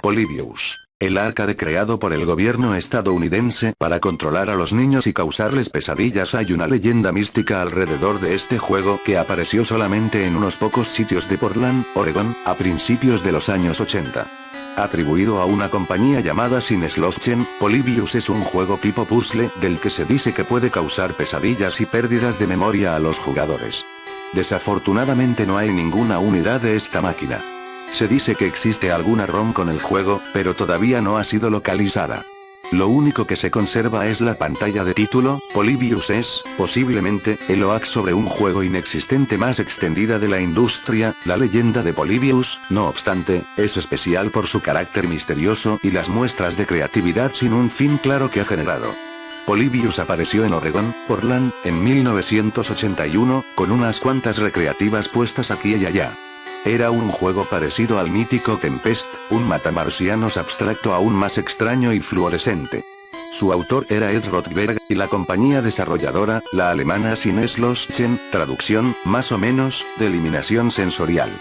Polybius. El arcade creado por el gobierno estadounidense para controlar a los niños y causarles pesadillas. Hay una leyenda mística alrededor de este juego que apareció solamente en unos pocos sitios de Portland, Oregón, a principios de los años 80. Atribuido a una compañía llamada Sinesloschen, Polybius es un juego tipo puzzle del que se dice que puede causar pesadillas y pérdidas de memoria a los jugadores. Desafortunadamente no hay ninguna unidad de esta máquina. Se dice que existe alguna ROM con el juego, pero todavía no ha sido localizada. Lo único que se conserva es la pantalla de título. Polybius es, posiblemente, el OAX sobre un juego inexistente más extendida de la industria. La leyenda de Polybius, no obstante, es especial por su carácter misterioso y las muestras de creatividad sin un fin claro que ha generado. Polybius apareció en Oregón, Portland, en 1981, con unas cuantas recreativas puestas aquí y allá. Era un juego parecido al mítico Tempest, un matamarcianos abstracto aún más extraño y fluorescente. Su autor era Ed Rothberg, y la compañía desarrolladora, la alemana Sinesloschen, traducción, más o menos, de eliminación sensorial.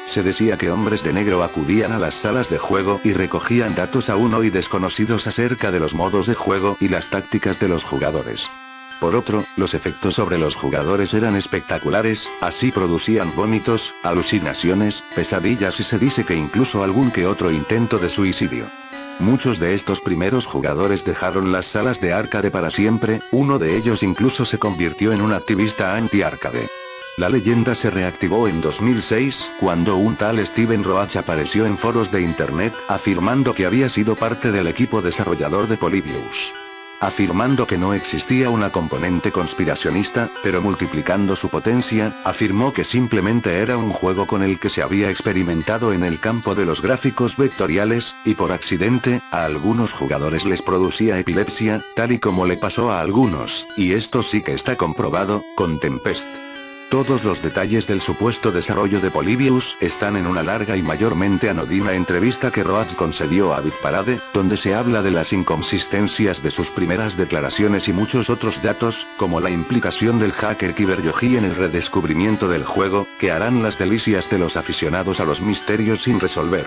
Se decía que hombres de negro acudían a las salas de juego y recogían datos aún hoy desconocidos acerca de los modos de juego y las tácticas de los jugadores. Por otro, los efectos sobre los jugadores eran espectaculares, así producían vómitos, alucinaciones, pesadillas y se dice que incluso algún que otro intento de suicidio. Muchos de estos primeros jugadores dejaron las salas de arcade para siempre, uno de ellos incluso se convirtió en un activista anti-arcade. La leyenda se reactivó en 2006, cuando un tal Steven Roach apareció en foros de internet, afirmando que había sido parte del equipo desarrollador de Polybius. Afirmando que no existía una componente conspiracionista, pero multiplicando su potencia, afirmó que simplemente era un juego con el que se había experimentado en el campo de los gráficos vectoriales, y por accidente, a algunos jugadores les producía epilepsia, tal y como le pasó a algunos, y esto sí que está comprobado, con Tempest. Todos los detalles del supuesto desarrollo de Polybius están en una larga y mayormente anodina entrevista que Roach concedió a Bitparade, donde se habla de las inconsistencias de sus primeras declaraciones y muchos otros datos, como la implicación del hacker Kiberyoshi en el redescubrimiento del juego, que harán las delicias de los aficionados a los misterios sin resolver.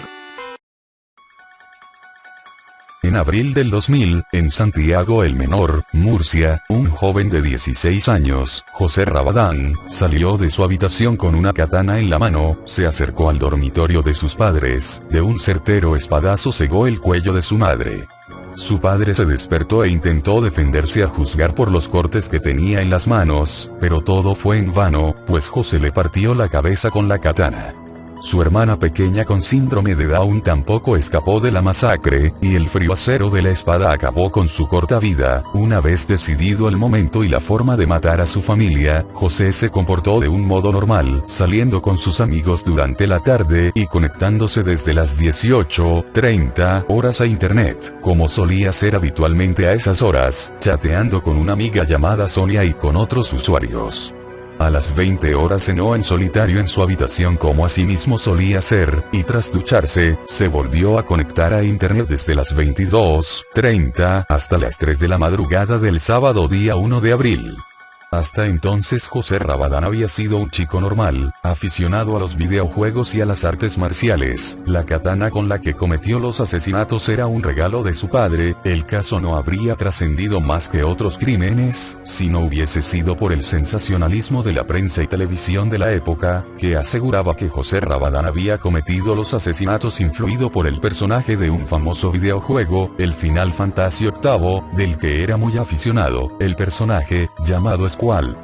En abril del 2000, en Santiago el Menor, Murcia, un joven de 16 años, José Rabadán, salió de su habitación con una katana en la mano, se acercó al dormitorio de sus padres, de un certero espadazo cegó el cuello de su madre. Su padre se despertó e intentó defenderse a juzgar por los cortes que tenía en las manos, pero todo fue en vano, pues José le partió la cabeza con la katana. Su hermana pequeña con síndrome de Down tampoco escapó de la masacre, y el frío acero de la espada acabó con su corta vida. Una vez decidido el momento y la forma de matar a su familia, José se comportó de un modo normal, saliendo con sus amigos durante la tarde y conectándose desde las 18:30 horas a internet, como solía hacer habitualmente a esas horas, chateando con una amiga llamada Sonia y con otros usuarios. A las 20 horas cenó en solitario en su habitación como asimismo solía hacer, y tras ducharse, se volvió a conectar a internet desde las 22:30 hasta las 3 de la madrugada del sábado día 1 de abril. Hasta entonces José Rabadán había sido un chico normal, aficionado a los videojuegos y a las artes marciales. La katana con la que cometió los asesinatos era un regalo de su padre. El caso no habría trascendido más que otros crímenes, si no hubiese sido por el sensacionalismo de la prensa y televisión de la época, que aseguraba que José Rabadán había cometido los asesinatos influido por el personaje de un famoso videojuego, el Final Fantasy VIII, del que era muy aficionado. El personaje, llamado Squall,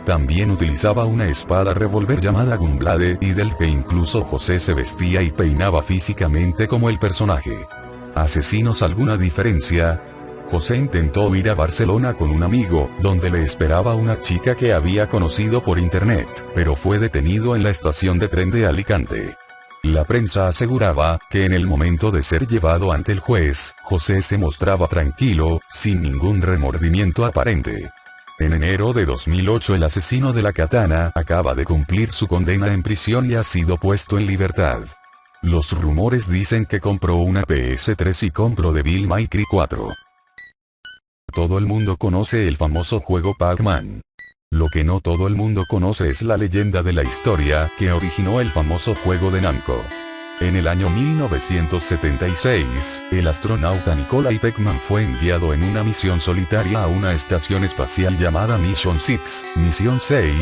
también utilizaba una espada revólver llamada Gunblade y del que incluso José se vestía y peinaba físicamente como el personaje. ¿Asesinos alguna diferencia? José intentó ir a Barcelona con un amigo, donde le esperaba una chica que había conocido por internet, pero fue detenido en la estación de tren de Alicante. La prensa aseguraba que en el momento de ser llevado ante el juez, José se mostraba tranquilo, sin ningún remordimiento aparente. En enero de 2008 el asesino de la katana acaba de cumplir su condena en prisión y ha sido puesto en libertad. Los rumores dicen que compró una PS3 y compró Devil May Cry 4. Todo el mundo conoce el famoso juego Pac-Man. Lo que no todo el mundo conoce es la leyenda de la historia que originó el famoso juego de Namco. En el año 1976, el astronauta Nikolai Peckman fue enviado en una misión solitaria a una estación espacial llamada Mission 6, Misión 6,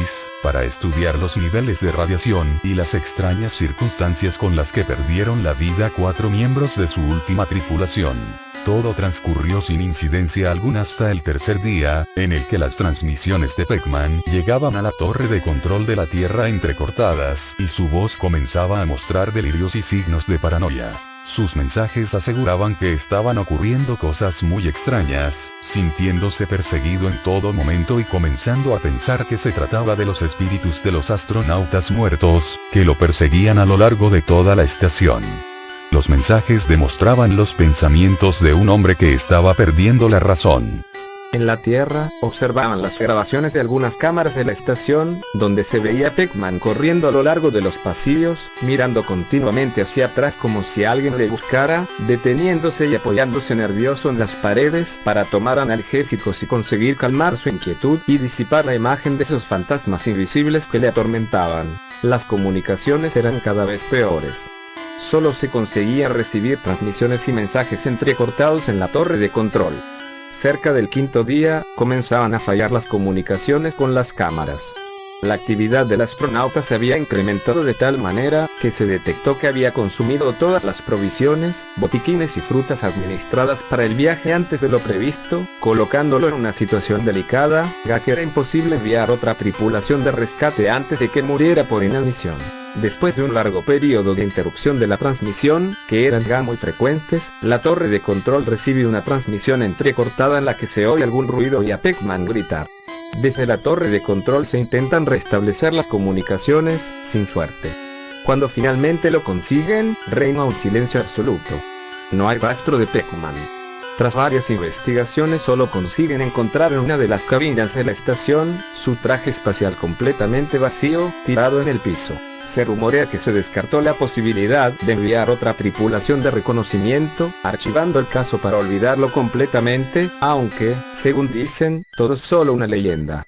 para estudiar los niveles de radiación y las extrañas circunstancias con las que perdieron la vida 4 miembros de su última tripulación. Todo transcurrió sin incidencia alguna hasta el tercer día, en el que las transmisiones de Peckman llegaban a la torre de control de la Tierra entrecortadas, y su voz comenzaba a mostrar delirios y signos de paranoia. Sus mensajes aseguraban que estaban ocurriendo cosas muy extrañas, sintiéndose perseguido en todo momento y comenzando a pensar que se trataba de los espíritus de los astronautas muertos, que lo perseguían a lo largo de toda la estación. Los mensajes demostraban los pensamientos de un hombre que estaba perdiendo la razón. En la Tierra, observaban las grabaciones de algunas cámaras de la estación, donde se veía a Peckman corriendo a lo largo de los pasillos, mirando continuamente hacia atrás como si alguien le buscara, deteniéndose y apoyándose nervioso en las paredes para tomar analgésicos y conseguir calmar su inquietud y disipar la imagen de esos fantasmas invisibles que le atormentaban. Las comunicaciones eran cada vez peores. Solo se conseguía recibir transmisiones y mensajes entrecortados en la torre de control. Cerca del quinto día, comenzaban a fallar las comunicaciones con las cámaras. La actividad del astronauta se había incrementado de tal manera, que se detectó que había consumido todas las provisiones, botiquines y frutas administradas para el viaje antes de lo previsto, colocándolo en una situación delicada, ya que era imposible enviar otra tripulación de rescate antes de que muriera por inanición. Después de un largo periodo de interrupción de la transmisión, que eran ya muy frecuentes, la torre de control recibe una transmisión entrecortada en la que se oye algún ruido y a Peckman gritar. Desde la torre de control se intentan restablecer las comunicaciones, sin suerte. Cuando finalmente lo consiguen, reina un silencio absoluto. No hay rastro de Peckman. Tras varias investigaciones solo consiguen encontrar en una de las cabinas de la estación, su traje espacial completamente vacío, tirado en el piso. Se rumorea que se descartó la posibilidad de enviar otra tripulación de reconocimiento, archivando el caso para olvidarlo completamente, aunque, según dicen, todo es solo una leyenda.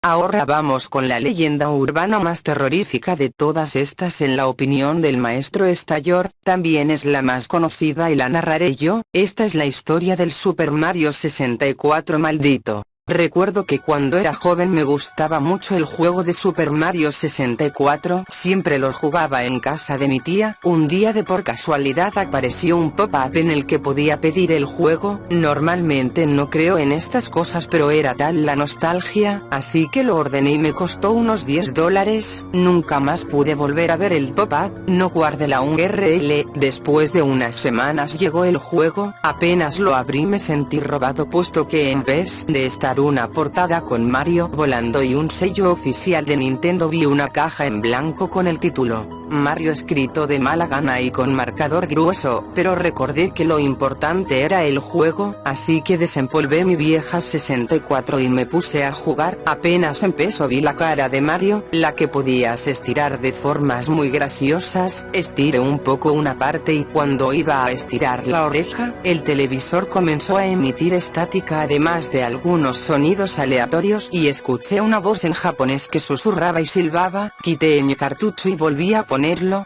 Ahora vamos con la leyenda urbana más terrorífica de todas estas en la opinión del maestro Stayor, también es la más conocida y la narraré yo. Esta es la historia del Super Mario 64 maldito. Recuerdo que cuando era joven me gustaba mucho el juego de Super Mario 64, siempre lo jugaba en casa de mi tía. Un día de por casualidad apareció un pop-up en el que podía pedir el juego. Normalmente no creo en estas cosas, pero era tal la nostalgia, así que lo ordené y me costó unos $10. Nunca más pude volver a ver el pop-up, no guardé la URL. Después de unas semanas llegó el juego, apenas lo abrí me sentí robado, puesto que en vez de estar una portada con Mario volando y un sello oficial de Nintendo vi una caja en blanco con el título Mario escrito de mala gana y con marcador grueso, pero recordé que lo importante era el juego, así que desempolvé mi vieja 64 y me puse a jugar. Apenas empezó vi la cara de Mario, la que podías estirar de formas muy graciosas. Estiré un poco una parte y cuando iba a estirar la oreja, el televisor comenzó a emitir estática además de algunos sonidos aleatorios y escuché una voz en japonés que susurraba y silbaba. Quité el cartucho y volví a ponerlo.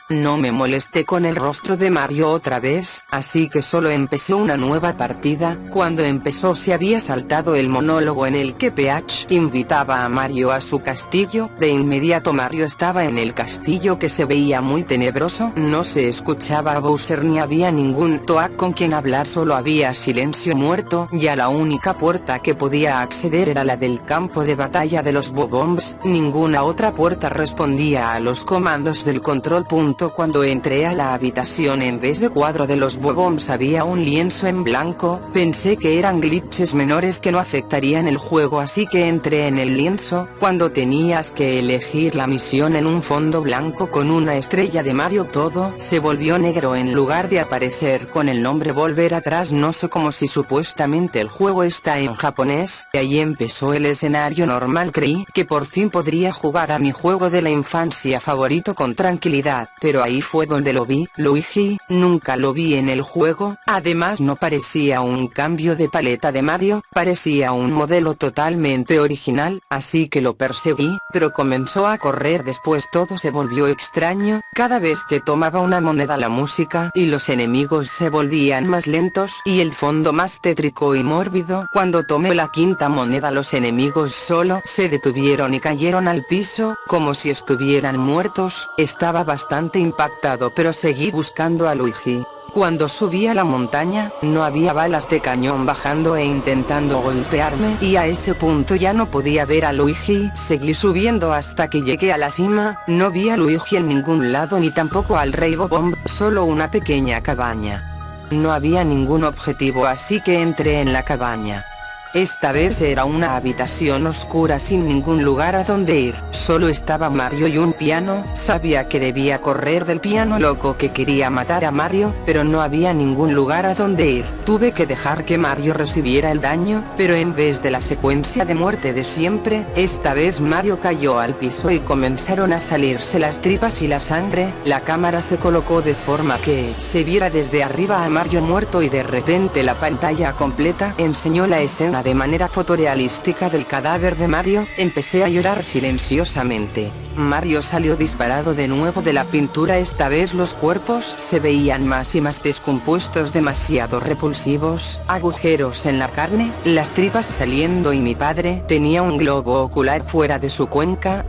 No me molesté con el rostro de Mario otra vez, así que solo empecé una nueva partida. Cuando empezó se había saltado el monólogo en el que Peach invitaba a Mario a su castillo. De inmediato Mario estaba en el castillo, que se veía muy tenebroso. No se escuchaba a Bowser ni había ningún Toad con quien hablar, solo había silencio muerto. Ya la única puerta que podía acceder era la del campo de batalla de los Bobombs. Ninguna otra puerta respondía a los comandos del control. Cuando entré a la habitación, en vez de cuadro de los Bobombs había un lienzo en blanco. Pensé que eran glitches menores que no afectarían el juego, así que entré en el lienzo. Cuando tenías que elegir la misión en un fondo blanco con una estrella de Mario, todo se volvió negro en lugar de aparecer con el nombre Volver Atrás. No sé cómo, si supuestamente el juego está en japonés. Y ahí empezó el escenario normal. Creí que por fin podría jugar a mi juego de la infancia favorito con tranquilidad. tranquilidad, pero ahí fue donde lo vi. Luigi, nunca lo vi en el juego, además no parecía un cambio de paleta de Mario, parecía un modelo totalmente original, así que lo perseguí, pero comenzó a correr. Después todo se volvió extraño, cada vez que tomaba una moneda la música y los enemigos se volvían más lentos y el fondo más tétrico y mórbido. Cuando tomé la quinta moneda los enemigos solo se detuvieron y cayeron al piso, como si estuvieran muertos. Estaba bastante impactado, pero seguí buscando a Luigi. Cuando subí a la montaña, no había balas de cañón bajando e intentando golpearme, y a ese punto ya no podía ver a Luigi. Seguí subiendo hasta que llegué a la cima. No vi a Luigi en ningún lado ni tampoco al Rainbow Bomb, solo una pequeña cabaña. No había ningún objetivo, así que entré en la cabaña. Esta vez era una habitación oscura sin ningún lugar a donde ir, solo estaba Mario y un piano. Sabía que debía correr del piano loco que quería matar a Mario, pero no había ningún lugar a donde ir. Tuve que dejar que Mario recibiera el daño, pero en vez de la secuencia de muerte de siempre, esta vez Mario cayó al piso y comenzaron a salirse las tripas y la sangre. La cámara se colocó de forma que se viera desde arriba a Mario muerto y de repente la pantalla completa enseñó la escena de manera fotorrealística del cadáver de Mario. Empecé a llorar silenciosamente. Mario salió disparado de nuevo de la pintura. Esta vez los cuerpos se veían más y más descompuestos, demasiado repulsivos, agujeros en la carne, las tripas saliendo, y mi padre tenía un globo ocular fuera de su cuenca.